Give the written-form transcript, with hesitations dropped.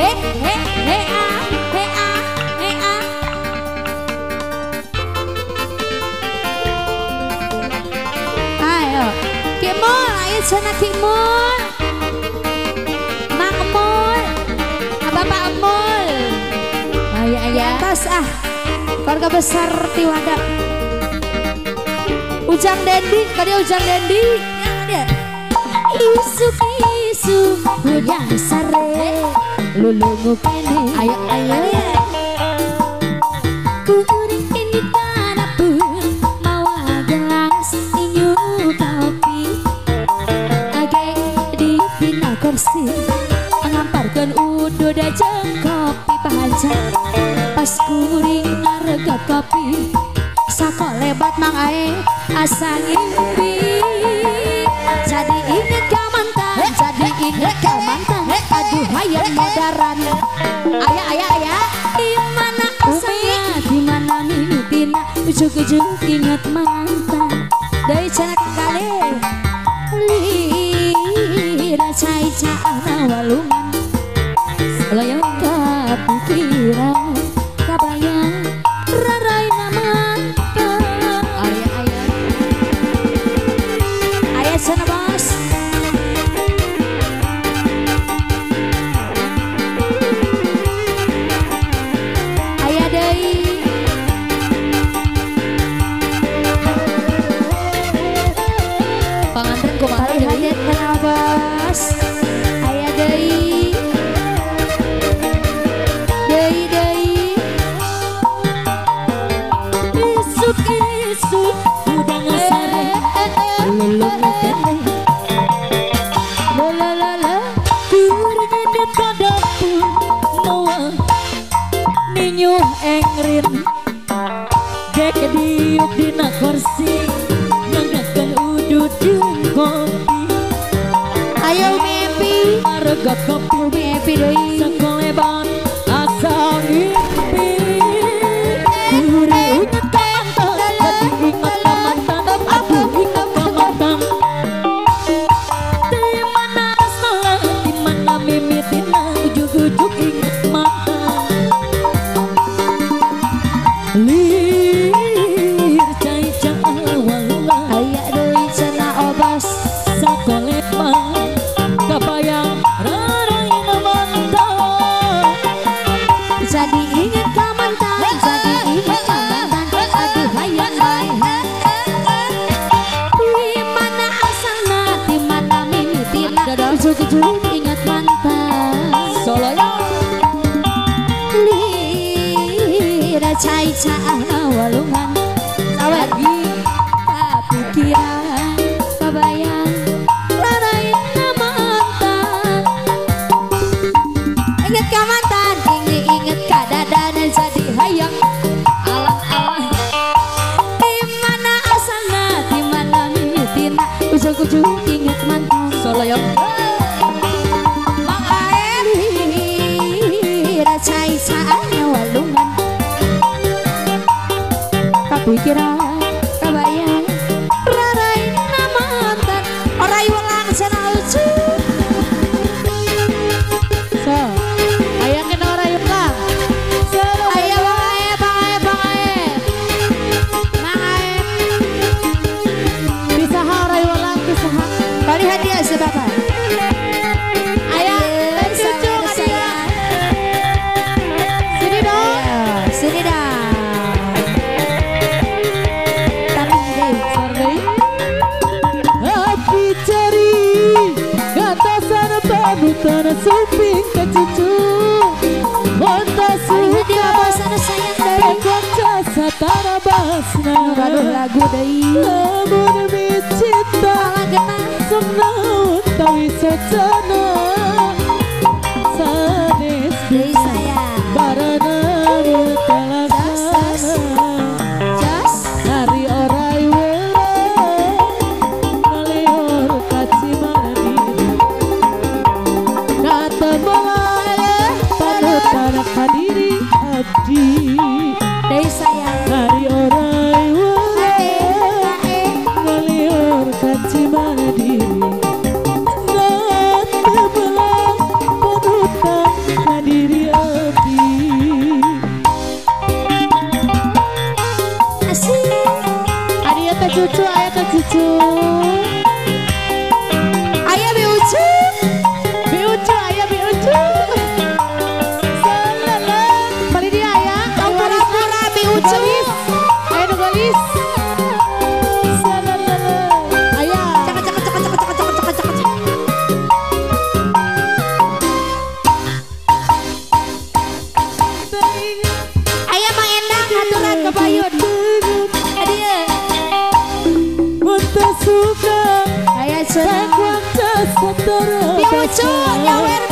Ayo, Kimul, ayo sana Kimul, Mang Emul, Bapak Emul, ayo atas keluarga besar Tiwada. Ujang Dendi, kali Ujang Dendi, ya ada. Isu hujan sare, lulungu kene, ayo ayo. Kuring kini tanah pun mau gelas inyu kopi, agak di pina kursi, ngamparkan udah dajeng kopi pahajan, pas kuring narega kopi, sako lebat mang ae asa ngimpi, jadi inget ka mantan, jadi inget ka mantan, aduh hayang modaran, ayah, dimana asalnya, dimana mimitina, ujuk-ujuk inget mantan, dari cana kali, lira cai-caana walungan, layang kepikiran, kabayang, rarai mantan, ayah sana bos. Ayah deui. Panganten kumaha deui? Hadir kenal bos. Ayah deui. Deui. Isuk udah ngasare. Lulung kene. La kuring ini kadapun moa ninyuh engrin gek diuk dina kursi nganggakan udut jeung kopi. Ayo mimpi harga kopi mimpi deui sakoleban asa ngimpi kuring kantor jadi ingat ka mantan aduh ingat ka mantan dimana salah dimana mimitina ujuk-ujuk ingat mantan lir cai-cai walungan aya deui cenah obas sakoleban kabayang raraina mantan jadi inget ka mantan jadi inget ka mantan aduh hayang dimana asalna dimana mimitina ujuk-ujuk inget mantan soloyo lira cai-caana walungan lagi kepikiran kabayang raraina mantan inget ka mantan inget ka dadana jadi hayang alah dimana asalna dimana mimitina ujuk-ujuk inget mantan soloyo mang air lira cai-caana walungan kepikiran kabayang raraina mantan orai ulang cenah lucu so aya kena orai ulang aya bang ae mang ae bisa orai ulang bisa bari hadiah si bapak aya cucu hadiah sini dong Tanah suping ke cucu Monta suka basana sayang dari kocok satara basna Waduh lagu deui lamun cinta semna utawi socana sanes deui sayang barana telasana jos hari orai wewe kalior kacimani panutan hadiri abdi Deui sayang hari orai wae cucu. Ayah biucu. Biucu ayah biucu. Balik dia ayah. Kau pura-pura biucu. Ayo nugalis. Ayah. Cak. Ayah mah endang aturan kebayun. Dia. Suka ayah senang. Biucu nyawer